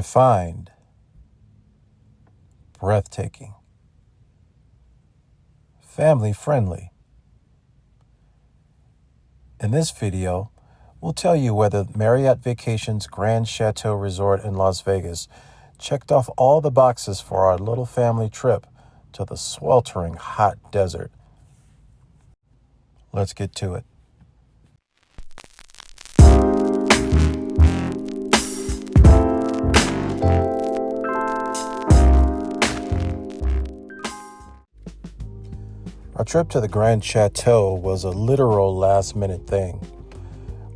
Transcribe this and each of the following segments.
refined, breathtaking, family-friendly. In this video, we'll tell you whether Marriott Vacations Grand Chateau Resort in Las Vegas checked off all the boxes for our little family trip to the sweltering hot desert. Let's get to it. Our trip to the Grand Chateau was a literal last-minute thing.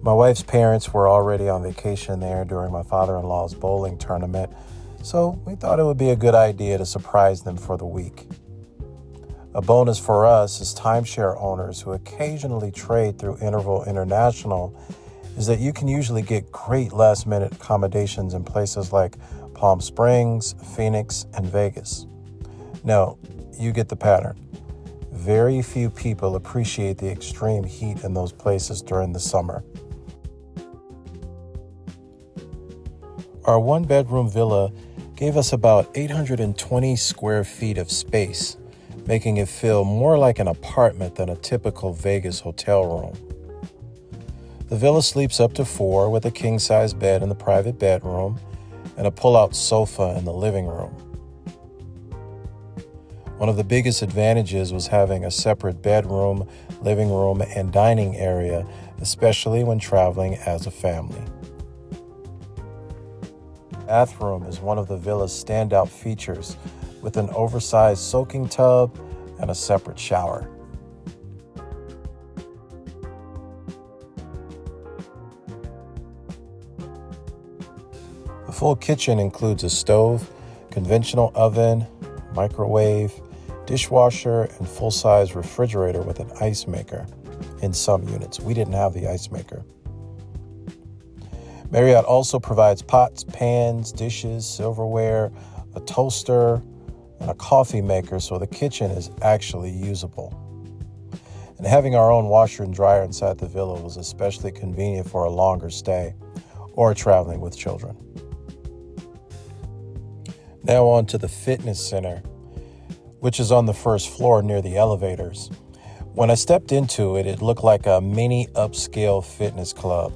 My wife's parents were already on vacation there during my father-in-law's bowling tournament, so we thought it would be a good idea to surprise them for the week. A bonus for us as timeshare owners who occasionally trade through Interval International is that you can usually get great last-minute accommodations in places like Palm Springs, Phoenix, and Vegas. Now, you get the pattern. Very few people appreciate the extreme heat in those places during the summer. Our one-bedroom villa gave us about 820 square feet of space, making it feel more like an apartment than a typical Vegas hotel room. The villa sleeps up to 4 with a king-size bed in the private bedroom and a pull-out sofa in the living room. One of the biggest advantages was having a separate bedroom, living room, and dining area, especially when traveling as a family. The bathroom is one of the villa's standout features, with an oversized soaking tub and a separate shower. The full kitchen includes a stove, conventional oven, microwave, dishwasher, and full-size refrigerator with an ice maker in some units. We didn't have the ice maker. Marriott also provides pots, pans, dishes, silverware, a toaster, and a coffee maker, so the kitchen is actually usable. And having our own washer and dryer inside the villa was especially convenient for a longer stay or traveling with children. Now on to the fitness center, which is on the first floor near the elevators. When I stepped into it, it looked like a mini upscale fitness club.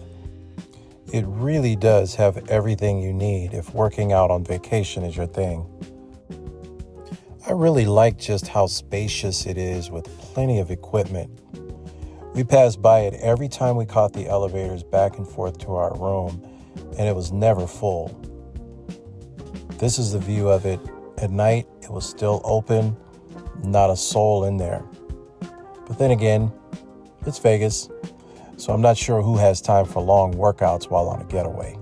It really does have everything you need if working out on vacation is your thing. I really like just how spacious it is with plenty of equipment. We passed by it every time we caught the elevators back and forth to our room, and it was never full. This is the view of it. At night, it was still open, not a soul in there. But then again, it's Vegas, so I'm not sure who has time for long workouts while on a getaway.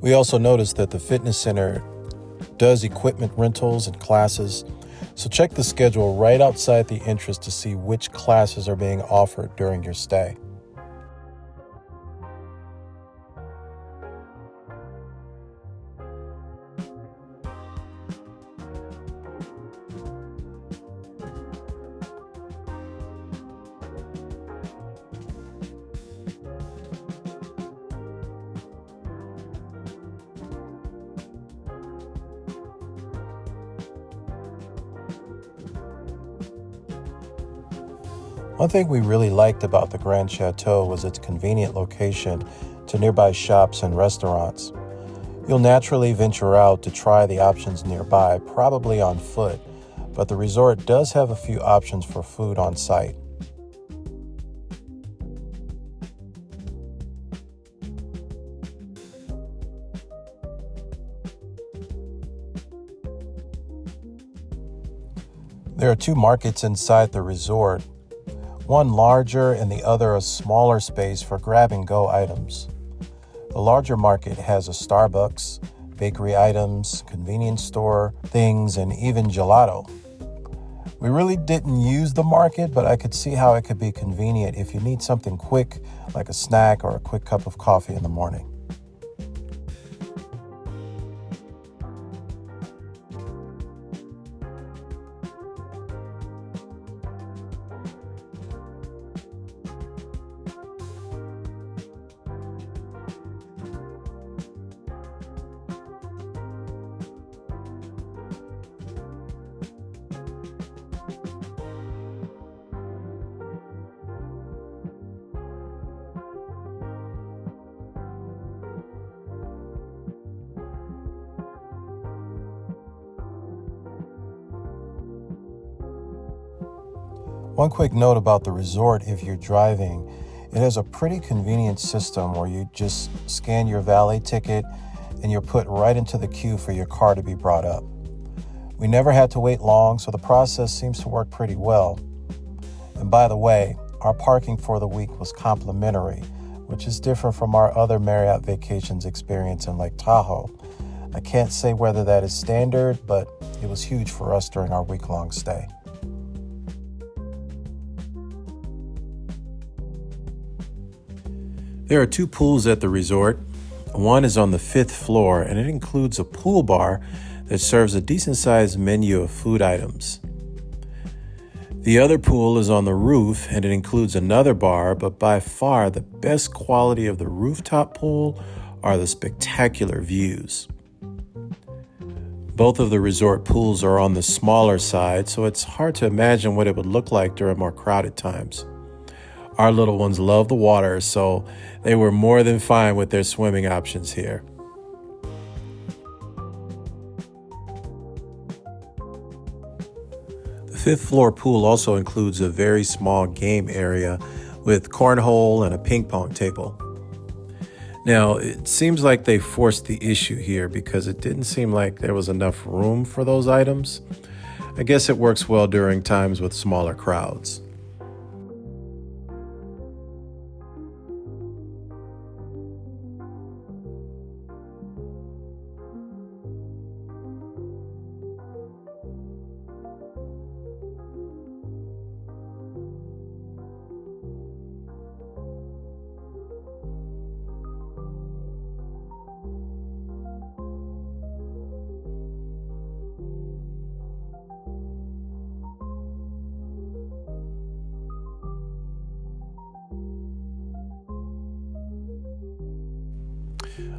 We also noticed that the fitness center does equipment rentals and classes, so check the schedule right outside the entrance to see which classes are being offered during your stay. One thing we really liked about the Grand Chateau was its convenient location to nearby shops and restaurants. You'll naturally venture out to try the options nearby, probably on foot, but the resort does have a few options for food on site. There are 2 markets inside the resort, one larger and the other a smaller space for grab-and-go items. The larger market has a Starbucks, bakery items, convenience store things, and even gelato. We really didn't use the market, but I could see how it could be convenient if you need something quick, like a snack or a quick cup of coffee in the morning. One quick note about the resort: if you're driving, it has a pretty convenient system where you just scan your valet ticket and you're put right into the queue for your car to be brought up. We never had to wait long, so the process seems to work pretty well. And by the way, our parking for the week was complimentary, which is different from our other Marriott Vacations experience in Lake Tahoe. I can't say whether that is standard, but it was huge for us during our week-long stay. There are 2 pools at the resort. One is on the 5th floor, and it includes a pool bar that serves a decent-sized menu of food items. The other pool is on the roof, and it includes another bar, but by far the best quality of the rooftop pool are the spectacular views. Both of the resort pools are on the smaller side, so it's hard to imagine what it would look like during more crowded times. Our little ones love the water, so they were more than fine with their swimming options here. The 5th floor pool also includes a very small game area with cornhole and a ping pong table. Now, it seems like they forced the issue here because it didn't seem like there was enough room for those items. I guess it works well during times with smaller crowds.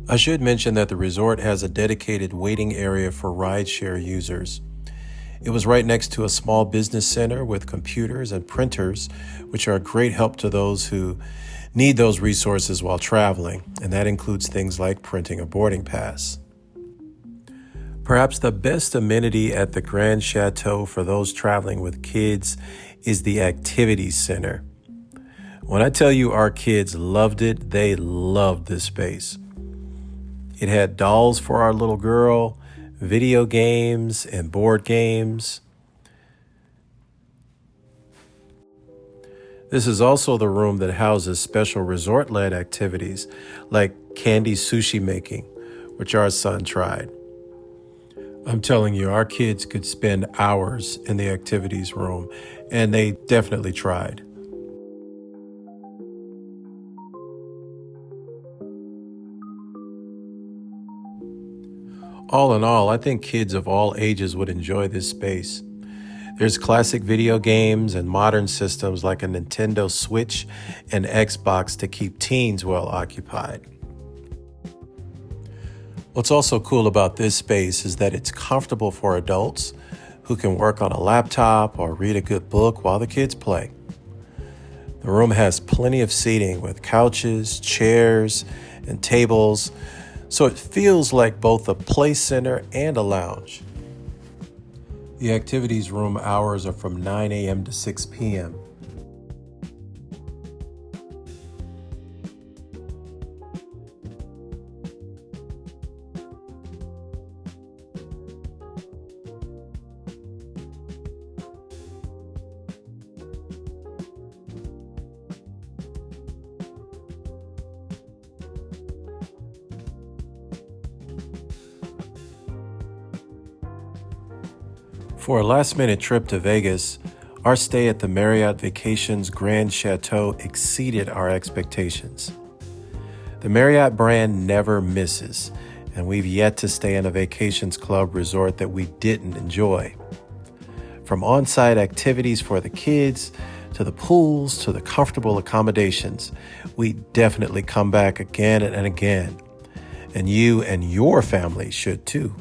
I should mention that the resort has a dedicated waiting area for rideshare users. It was right next to a small business center with computers and printers, which are a great help to those who need those resources while traveling, and that includes things like printing a boarding pass. Perhaps the best amenity at the Grand Chateau for those traveling with kids is the activities center. When I tell you our kids loved it, they loved this space. It had dolls for our little girl, video games, and board games. This is also the room that houses special resort-led activities like candy sushi making, which our son tried. I'm telling you, our kids could spend hours in the activities room, and they definitely tried. All in all, I think kids of all ages would enjoy this space. There's classic video games and modern systems like a Nintendo Switch and Xbox to keep teens well occupied. What's also cool about this space is that it's comfortable for adults who can work on a laptop or read a good book while the kids play. The room has plenty of seating with couches, chairs, and tables, so it feels like both a play center and a lounge. The activities room hours are from 9 a.m. to 6 p.m. For a last-minute trip to Vegas, our stay at the Marriott Vacations Grand Chateau exceeded our expectations. The Marriott brand never misses, and we've yet to stay in a vacations club resort that we didn't enjoy. From on-site activities for the kids, to the pools, to the comfortable accommodations, we definitely come back again and again. And you and your family should too.